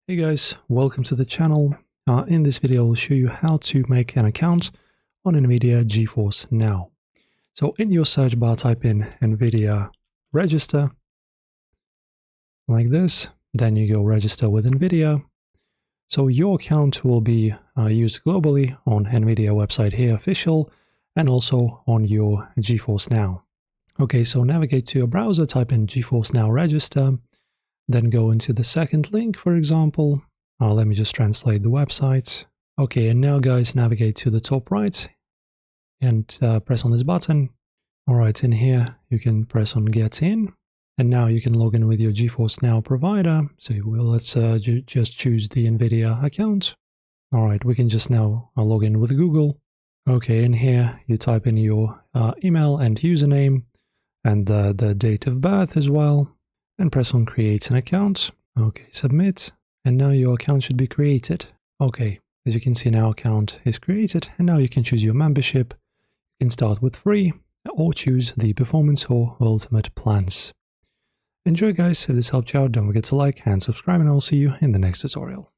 Hey guys, welcome to the channel. In this video, I'll show you how to make an account on Nvidia GeForce Now. So in your search bar, type in Nvidia register, like this. Then you go register with Nvidia. So your account will be used globally on Nvidia website here, official, and also on your GeForce Now. Okay, so navigate to your browser, type in GeForce Now register. Then go into the second link, for example. Let me just translate the website. Okay, and now guys, navigate to the top right and press on this button. All right, in here, you can press on Get In. And now you can log in with your GeForce Now provider. So let's just choose the Nvidia account. All right, we can just now log in with Google. Okay, in here, you type in your email and username and the date of birth as well. And press on Create an account. Okay, submit. And now your account should be created. Okay, as you can see now, account is created. And now you can choose your membership. You can start with free or choose the performance or ultimate plans. Enjoy guys, if this helped you out, don't forget to like and subscribe, and I'll see you in the next tutorial.